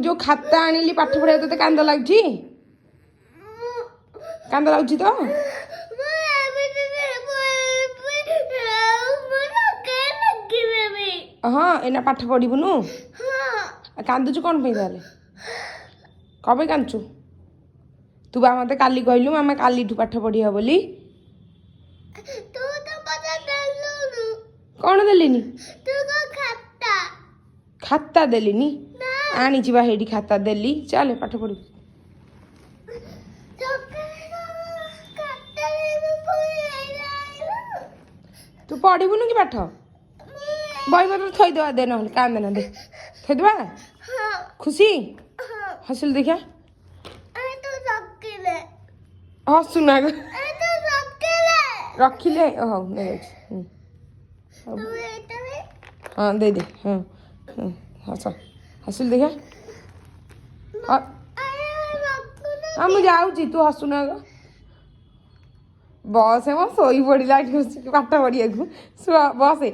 जो खाता आनिली पाठ पढ़ा तो कांद लगुच कांद लगुच तो हाँ एना पाठ पढ़बुनु कांदुचु कौन पे कब कांदुचु तू बा मत काली कहलु मामा काली पाठ पढ़िया बोली कौन देलिनी खाता देलिनी आनी हेटी खाता देली चल पाठ पढ़ तू पढ़बुनु कि पाठ बही पत्र थईदे दे ना कांद ना दे थईदे खुशी हसिल देखिया हसुना रखिले हौ हाँ दे दे हाँ हस हसिल देखिया हाँ मुझे जाऊँगी तू हसुना बस मो शोई पड़ा पाठ पढ़िया बसे